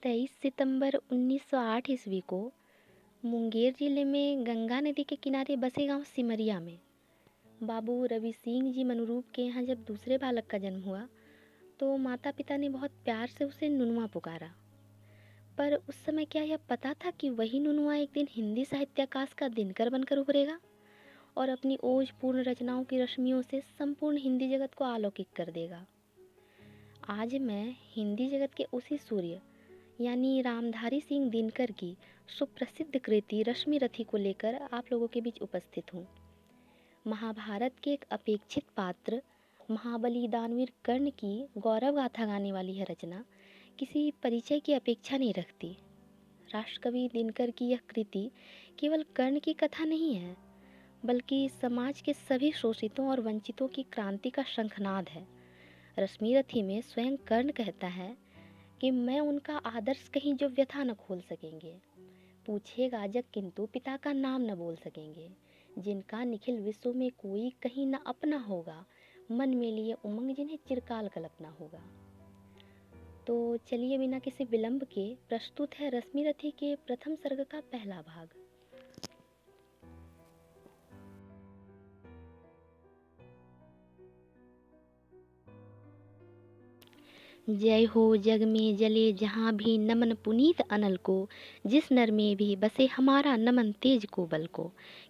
23 सितंबर 1908 ईस्वी को मुंगेर जिले में गंगा नदी के किनारे बसे गांव सिमरिया में बाबू रवि सिंह जी मनुरूप के यहाँ जब दूसरे बालक का जन्म हुआ तो माता पिता ने बहुत प्यार से उसे नुनुआ पुकारा। पर उस समय क्या यह पता था कि वही नुनुआ एक दिन हिंदी साहित्याकाश का दिनकर बनकर उभरेगा और अपनी ओज पूर्ण रचनाओं की रश्मियों से संपूर्ण हिंदी जगत को आलोकित कर देगा। आज मैं हिंदी जगत के उसी सूर्य यानी रामधारी सिंह दिनकर की सुप्रसिद्ध कृति रश्मि रथी को लेकर आप लोगों के बीच उपस्थित हूँ। महाभारत के एक अपेक्षित पात्र महाबली दानवीर कर्ण की गौरव गाथा गाने वाली यह रचना किसी परिचय की अपेक्षा नहीं रखती। राष्ट्रकवि दिनकर की यह कृति केवल कर्ण की कथा नहीं है, बल्कि समाज के सभी शोषितों और वंचितों की क्रांति का शंखनाद है। रश्मि रथी में स्वयं कर्ण कहता है कि मैं उनका आदर्श कहीं जो व्यथा न खोल सकेंगे, पूछेगा जग किंतु पिता का नाम न बोल सकेंगे, जिनका निखिल विश्व में कोई कहीं न अपना होगा, मन में लिए उमंग जिन्हें चिरकाल कल्पना होगा। तो चलिए बिना किसी विलंब के प्रस्तुत है रश्मि रथी के प्रथम सर्ग का पहला भाग। जय हो जग में जले जहाँ भी नमन पुनीत अनल को, जिस नर में भी बसे हमारा नमन तेज को बल को।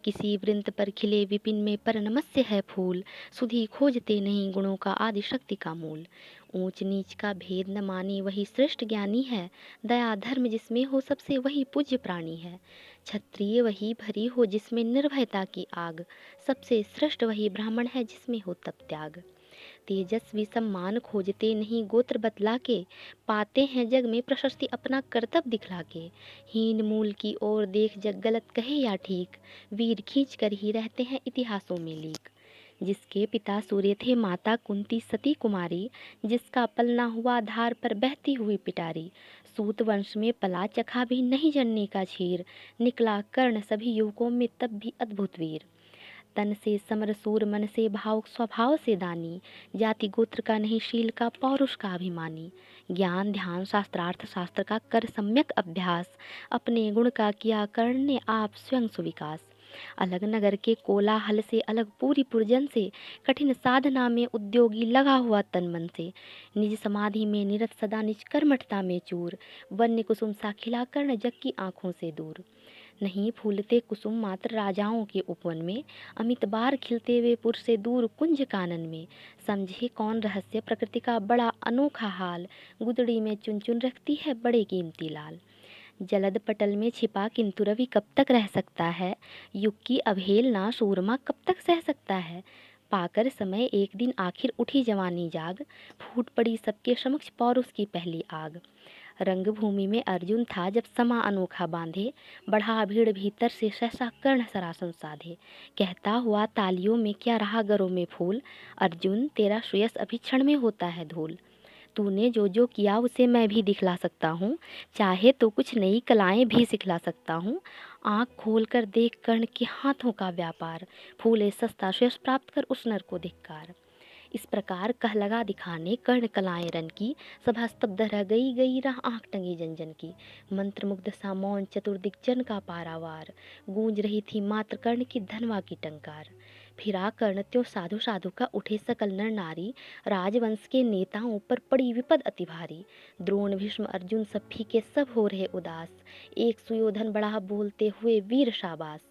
किसी वृंत पर खिले विपिन में पर नमस्य है फूल, सुधी खोजते नहीं गुणों का आदि शक्ति का मूल। ऊंच नीच का भेद न माने वही श्रेष्ठ ज्ञानी है, दया धर्म जिसमें हो सबसे वही पूज्य प्राणी है। क्षत्रिय वही भरी हो जिसमें निर्भयता की आग, सबसे श्रेष्ठ वही ब्राह्मण है जिसमें हो तप त्याग। तेजस्वी सम्मान खोजते नहीं गोत्र बतला के, पाते हैं जग में प्रशस्ति अपना कर्तव्य दिखला के। हीन मूल की ओर देख जग गलत कहे या ठीक, वीर खींच कर ही रहते हैं इतिहासों में लीक। जिसके पिता सूर्य थे माता कुंती सती कुमारी, जिसका पलना हुआ धार पर बहती हुई पिटारी। सूत वंश में पला चखा भी नहीं जनने का छीर, निकला कर्ण सभी युवकों में तब भी अद्भुत वीर। तन से समरसूर मन से भावुक स्वभाव से दानी, जाति गोत्र का नहीं शील का पौरुष का अभिमानी। ज्ञान ध्यान शास्त्रार्थ शास्त्र का कर सम्यक अभ्यास, अपने गुण का किया कर्ण ने आप स्वयं सुविकास। अलग नगर के कोलाहल से अलग पूरी पुरजन से, कठिन साधना में उद्योगी लगा हुआ तन मन से। निज समाधि में निरत सदा निज कर्मठता में चूर, वन्य कुसुम सा खिला कर्ण जग की आँखों से दूर। नहीं फूलते कुसुम मात्र राजाओं के उपवन में, अमित बार खिलते वे पुर से दूर कुंज कानन में। समझे कौन रहस्य प्रकृति का बड़ा अनोखा हाल, गुदड़ी में चुन चुन रखती है बड़े कीमती लाल। जलद पटल में छिपा किंतु रवि कब तक रह सकता है, युग की अवहेलना सूरमा कब तक सह सकता है। पाकर समय एक दिन आखिर उठी जवानी जाग, फूट पड़ी सबके समक्ष पौरुष की पहली आग। रंगभूमि में अर्जुन था जब समा अनोखा बांधे, बढ़ा भीड़ भीतर से सहसा कर्ण सरासन साधे। कहता हुआ तालियों में क्या रहा गरों में फूल, अर्जुन तेरा श्रेयस अभी क्षण में होता है धूल। तूने जो जो किया उसे मैं भी दिखला सकता हूँ, चाहे तो कुछ नई कलाएं भी सिखला सकता हूँ। आँख खोल कर देख कर्ण के हाथों का व्यापार, फूले सस्ता श्रेयस प्राप्त कर उस नर को धिक्कार। इस प्रकार कह लगा दिखाने कर्ण कलाएं रन की, सभा स्तब्ध रह गई रह आँख टंगी जन जन की। मंत्रमुग्ध सा मौन चतुर्दिग्जन का पारावार, गूंज रही थी मात्र कर्ण की धनवा की टंकार। फिरा कर्ण त्यों साधु साधु का उठे सकल नर नारी, राजवंश के नेताओं पर पड़ी विपद अति भारी। द्रोण भीष्म अर्जुन सब फीके सब हो रहे उदास, एक सुयोधन बढ़ा बोलते हुए वीर शाबाश।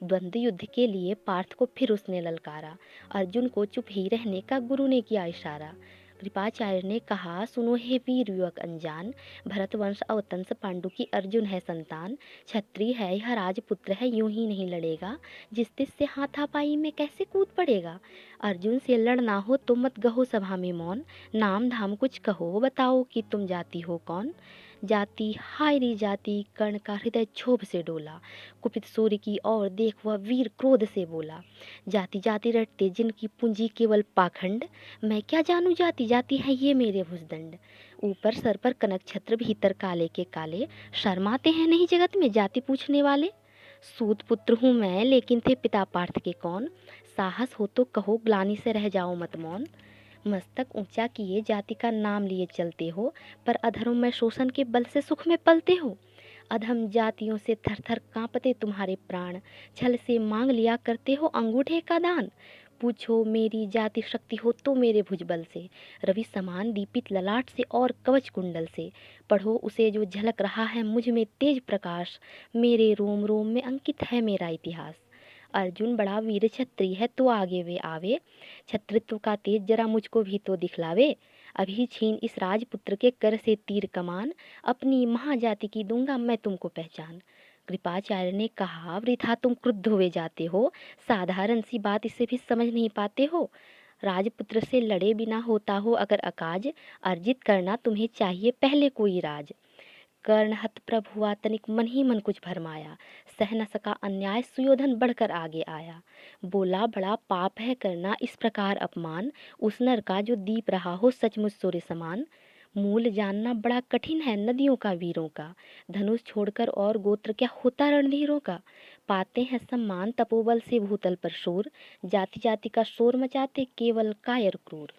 द्वंद्व युद्ध के लिए पार्थ को फिर उसने ललकारा, अर्जुन को चुप ही रहने का गुरु ने किया इशारा। कृपाचार्य ने कहा सुनो हे वीर युवक अनजान, भरतवंश अवतंस पांडु की अर्जुन है संतान। क्षत्रिय है यह राजपुत्र है यूं ही नहीं लड़ेगा, जिस तिस से हाथापाई में कैसे कूद पड़ेगा। अर्जुन से लड़ना हो तो मत गहो सभा में मौन, नाम धाम कुछ कहो बताओ कि तुम जाति हो कौन। जाति हाय री जाति, कर्ण का हृदय क्षोभ से डोला, कुपित सूर्य की ओर देख वह वीर क्रोध से बोला। जाति जाति रटते जिनकी पूंजी केवल पाखंड, मैं क्या जानू जाति जाति है ये मेरे भुजदंड। ऊपर सर पर कनक छत्र भीतर काले के काले, शर्माते हैं नहीं जगत में जाति पूछने वाले। सूत पुत्र हूँ मैं लेकिन थे पिता पार्थ के कौन, साहस हो तो कहो ग्लानि से रह जाओ मत मौन। मस्तक ऊंचा किए जाति का नाम लिए चलते हो, पर अधरों में शोषण के बल से सुख में पलते हो। अधम जातियों से थर थर कांपते तुम्हारे प्राण, छल से मांग लिया करते हो अंगूठे का दान। पूछो मेरी जाति शक्ति हो तो मेरे भुजबल से, रवि समान दीपित ललाट से और कवच कुंडल से। पढ़ो उसे जो झलक रहा है मुझ में तेज प्रकाश, मेरे रोम रोम में अंकित है मेरा इतिहास। अर्जुन बड़ा वीर क्षत्रिय है तो आगे वे आवे, छत्रित्व का तेज जरा मुझको भी तो दिखलावे। अभी छीन इस राजपुत्र के कर से तीर कमान, अपनी महाजाति की दूंगा मैं तुमको पहचान। कृपाचार्य ने कहा, वृथा तुम क्रुद्ध हुए जाते हो, साधारण सी बात इसे भी समझ नहीं पाते हो। राजपुत्र से लड़े बिना होता हो अगर अकाज, अर्जित करना तुम्हें चाहिए पहले कोई राज। कर्ण हतप्रभ हुआ तनिक मन ही मन कुछ भरमाया, सह न सका अन्याय सुयोधन बढ़कर आगे आया। बोला बड़ा पाप है करना इस प्रकार अपमान, उस नर का जो दीप रहा हो सचमुच सूर्य समान। मूल जानना बड़ा कठिन है नदियों का वीरों का, धनुष छोड़कर और गोत्र क्या होता रणधीरों का। पाते हैं सम्मान तपोबल से भूतल पर शूर, जाति जाति का शोर मचाते केवल कायर क्रूर।